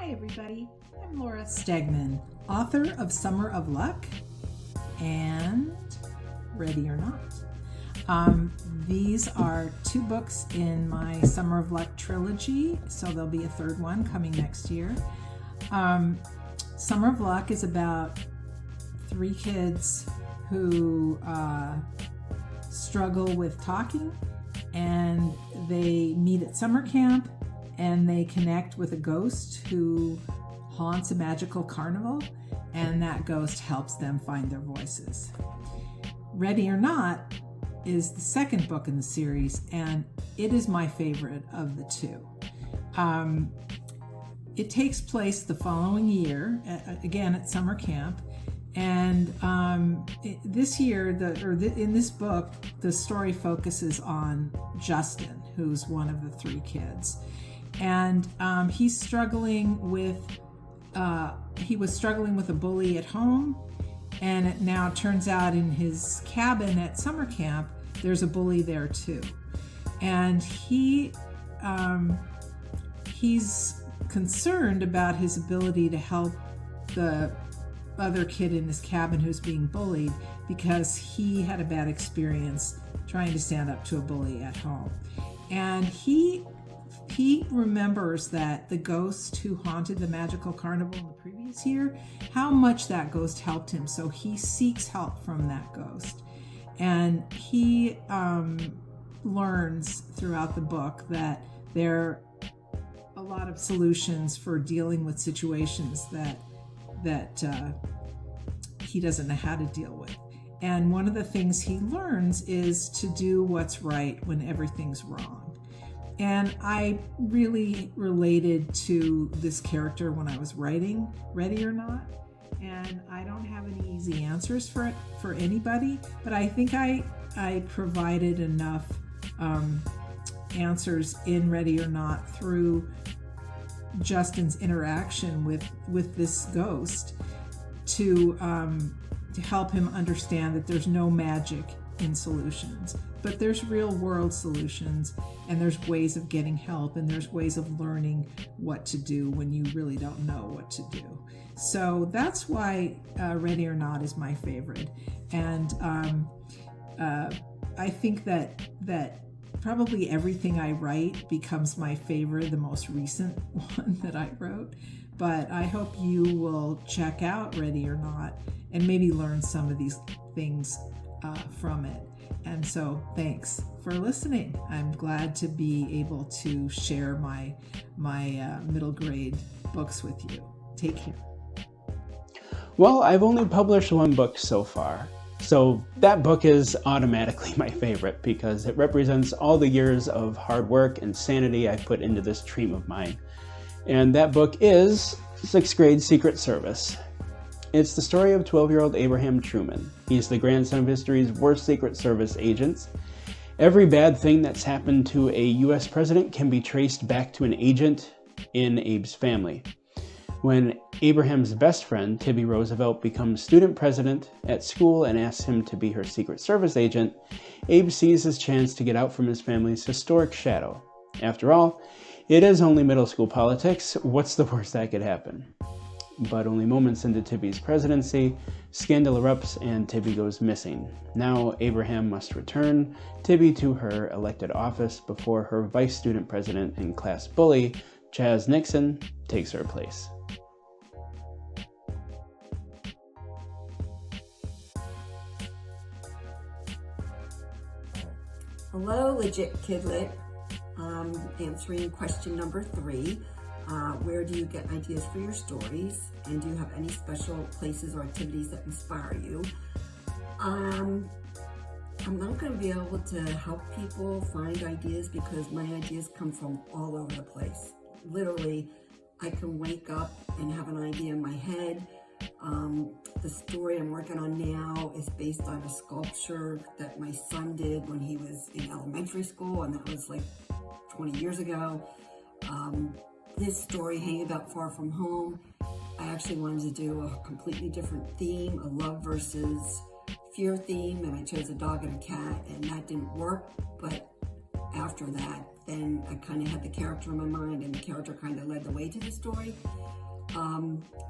Hi everybody, I'm Laura Stegman, author of Summer of Luck and Ready or Not. These are two books in my Summer of Luck trilogy, so there'll be a third one coming next year. Summer of Luck is about three kids who struggle with talking, and they meet at summer camp and they connect with a ghost who haunts a magical carnival, and that ghost helps them find their voices. Ready or Not is the second book in the series, and it is my favorite of the two. It takes place the following year, again at summer camp, and this year, in this book, the story focuses on Justin, who's one of the three kids. And he's struggling with, he was struggling with a bully at home, and it now turns out in his cabin at summer camp, there's a bully there too. And he's concerned about his ability to help the other kid in his cabin who's being bullied, because he had a bad experience trying to stand up to a bully at home. And he remembers that the ghost who haunted the magical carnival in the previous year, how much that ghost helped him. So he seeks help from that ghost. And he learns throughout the book that there are a lot of solutions for dealing with situations that he doesn't know how to deal with. And one of the things he learns is to do what's right when everything's wrong. And I really related to this character when I was writing Ready or Not. And I don't have any easy answers for anybody, but I think I provided enough answers in Ready or Not through Justin's interaction with this ghost to help him understand that there's no magic in solutions, but there's real world solutions, and there's ways of getting help, and there's ways of learning what to do when you really don't know what to do. So that's why Ready or Not is my favorite. And I think that probably everything I write becomes my favorite, the most recent one that I wrote. But I hope you will check out Ready or Not and maybe learn some of these things from it. And so thanks for listening. I'm glad to be able to share my middle grade books with you. Take care. Well, I've only published one book so far. So that book is automatically my favorite because it represents all the years of hard work and sanity I've put into this dream of mine. And that book is 6th Grade Secret Service. It's the story of 12-year-old Abraham Truman. He's the grandson of history's worst Secret Service agents. Every bad thing that's happened to a U.S. president can be traced back to an agent in Abe's family. When Abraham's best friend, Tibby Roosevelt, becomes student president at school and asks him to be her Secret Service agent, Abe sees his chance to get out from his family's historic shadow. After all, it is only middle school politics. What's the worst that could happen? But only moments into Tibby's presidency, scandal erupts and Tibby goes missing. Now Abraham must return Tibby to her elected office before her vice student president and class bully, Chaz Nixon, takes her place. Hello, Legit Kidlit. Answering question number 3. Where do you get ideas for your stories? And do you have any special places or activities that inspire you? I'm not going to be able to help people find ideas because my ideas come from all over the place. Literally, I can wake up and have an idea in my head. The story I'm working on now is based on a sculpture that my son did when he was in elementary school, and that was like 20 years ago. This story, Hanging About Far From Home, I actually wanted to do a completely different theme, a love versus fear theme, and I chose a dog and a cat, and that didn't work. But after that, then I kind of had the character in my mind, and the character kind of led the way to the story.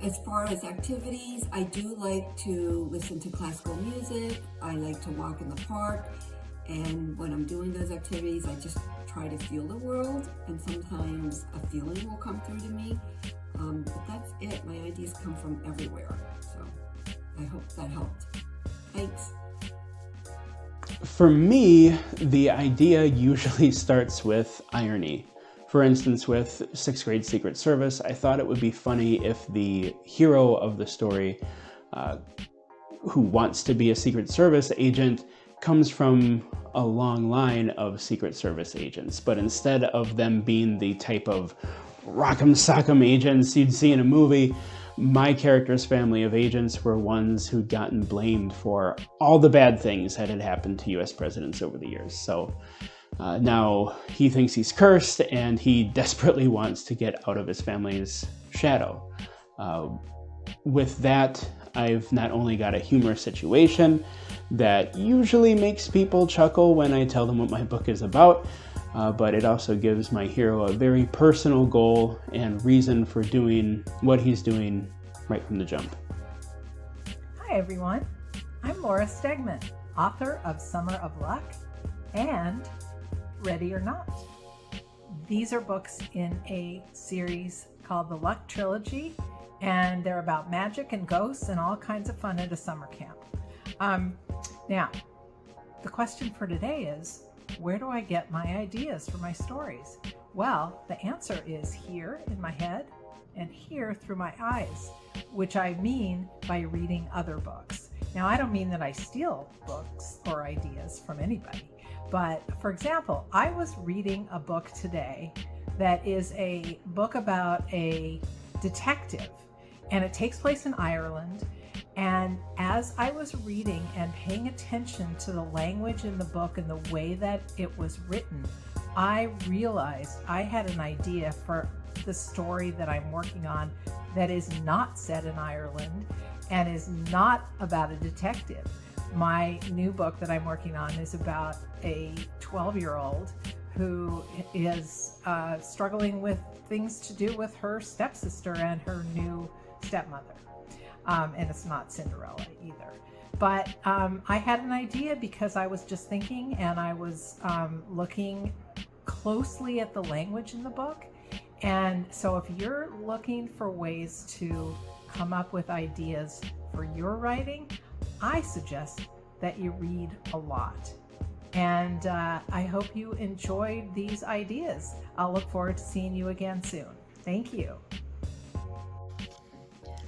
As far as activities, I do like to listen to classical music. I like to walk in the park. And when I'm doing those activities, I just try to feel the world. And sometimes a feeling will come through to me. But that's it. My ideas come from everywhere. So I hope that helped. Thanks. For me, the idea usually starts with irony. For instance, with 6th grade Secret Service, I thought it would be funny if the hero of the story, who wants to be a Secret Service agent, comes from a long line of Secret Service agents. But instead of them being the type of rock'em sock'em agents you'd see in a movie, my character's family of agents were ones who'd gotten blamed for all the bad things that had happened to US presidents over the years. So now he thinks he's cursed, and he desperately wants to get out of his family's shadow. With that, I've not only got a humorous situation that usually makes people chuckle when I tell them what my book is about, but it also gives my hero a very personal goal and reason for doing what he's doing right from the jump. Hi everyone, I'm Laura Stegman, author of Summer of Luck and Ready or Not. These are books in a series called the Luck Trilogy, and they're about magic and ghosts and all kinds of fun at a summer camp. Now, the question for today is, where do I get my ideas for my stories? Well, the answer is here in my head and here through my eyes, which I mean by reading other books. Now, I don't mean that I steal books or ideas from anybody, but for example, I was reading a book today that is a book about a detective, and it takes place in Ireland. And as I was reading and paying attention to the language in the book and the way that it was written, I realized I had an idea for the story that I'm working on that is not set in Ireland and is not about a detective. My new book that I'm working on is about a 12-year-old who is struggling with things to do with her stepsister and her new stepmother. And it's not Cinderella either. But I had an idea because I was just thinking, and I was looking closely at the language in the book. And so if you're looking for ways to come up with ideas for your writing, I suggest that you read a lot. And I hope you enjoyed these ideas. I'll look forward to seeing you again soon. Thank you.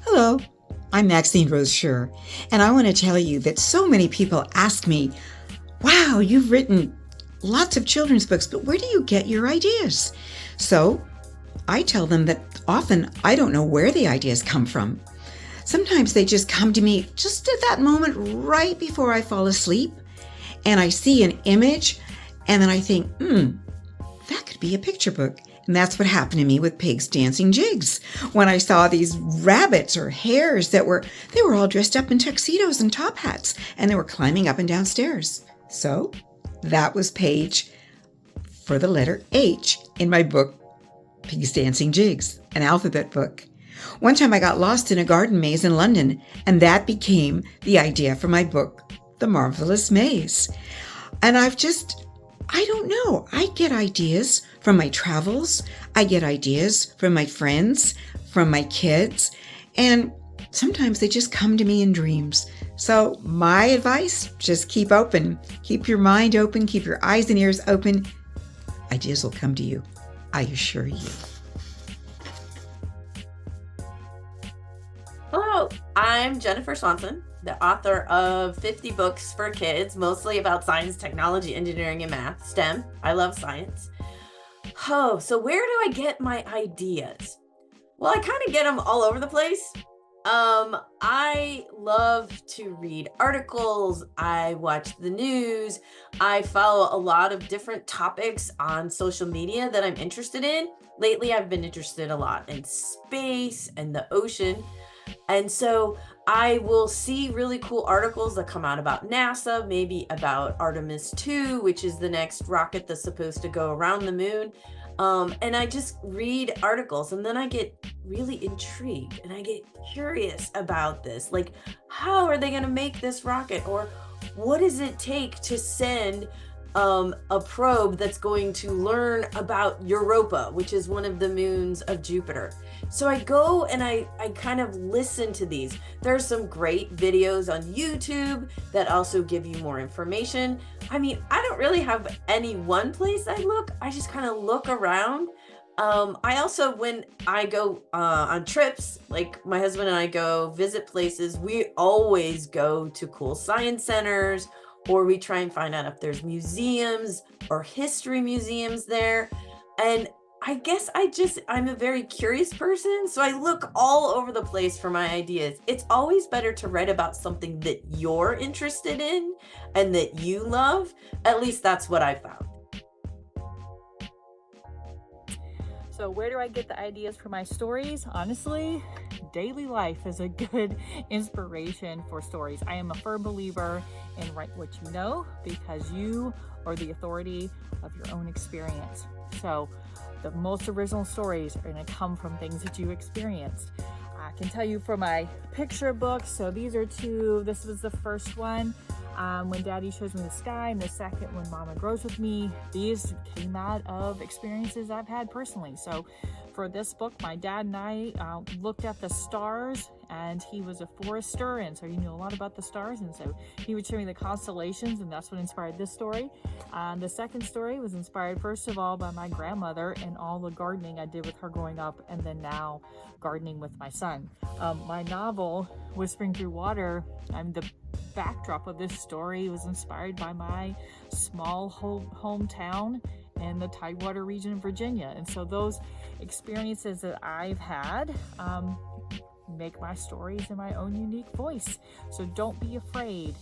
Hello, I'm Maxine Rose Schur, and I want to tell you that so many people ask me, wow, you've written lots of children's books, but where do you get your ideas? So I tell them that often I don't know where the ideas come from. Sometimes they just come to me just at that moment right before I fall asleep, and I see an image, and then I think, that could be a picture book. And that's what happened to me with Pigs Dancing Jigs. When I saw these rabbits or hares they were all dressed up in tuxedos and top hats, and they were climbing up and down stairs. So that was page for the letter H in my book, Pigs Dancing Jigs, an alphabet book. One time I got lost in a garden maze in London, and that became the idea for my book, The Marvelous Maze. And I don't know. I get ideas from my travels. I get ideas from my friends, from my kids, and sometimes they just come to me in dreams. So my advice, just keep open. Keep your mind open. Keep your eyes and ears open. Ideas will come to you. I assure you. Hello, I'm Jennifer Swanson, the author of 50 books for kids, mostly about science, technology, engineering, and math, STEM. I love science. Oh, so where do I get my ideas? Well, I kind of get them all over the place. I love to read articles. I watch the news. I follow a lot of different topics on social media that I'm interested in. Lately, I've been interested a lot in space and the ocean. And so I will see really cool articles that come out about NASA, maybe about Artemis 2, which is the next rocket that's supposed to go around the moon. And I just read articles, and then I get really intrigued and I get curious about this. Like, how are they going to make this rocket? Or what does it take to send a probe that's going to learn about Europa, which is one of the moons of Jupiter? So I go and I kind of listen to these. There's some great videos on YouTube that also give you more information. I mean, I don't really have any one place I look. I just kind of look around. I also, when I go on trips, like my husband and I go visit places, we always go to cool science centers, or we try and find out if there's museums or history museums there. And I guess I'm a very curious person, so I look all over the place for my ideas. It's always better to write about something that you're interested in and that you love. At least that's what I found. So where do I get the ideas for my stories? Honestly, daily life is a good inspiration for stories. I am a firm believer in write what you know, because you are the authority of your own experience. So the most original stories are going to come from things that you experienced. I can tell you for my picture books, so these are two. This was the first one, when Daddy shows me the sky, and the second, when Mama grows with me. These came out of experiences I've had personally. So for this book, my dad and I looked at the stars, and he was a forester, and so he knew a lot about the stars, and so he would show me the constellations, and that's what inspired this story. The second story was inspired, first of all, by my grandmother and all the gardening I did with her growing up, and then now gardening with my son. My novel, Whispering Through Water, the backdrop of this story was inspired by my small hometown in the Tidewater region of Virginia. And so those experiences that I've had make my stories in my own unique voice. So don't be afraid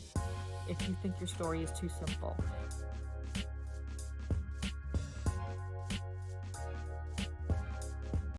if you think your story is too simple.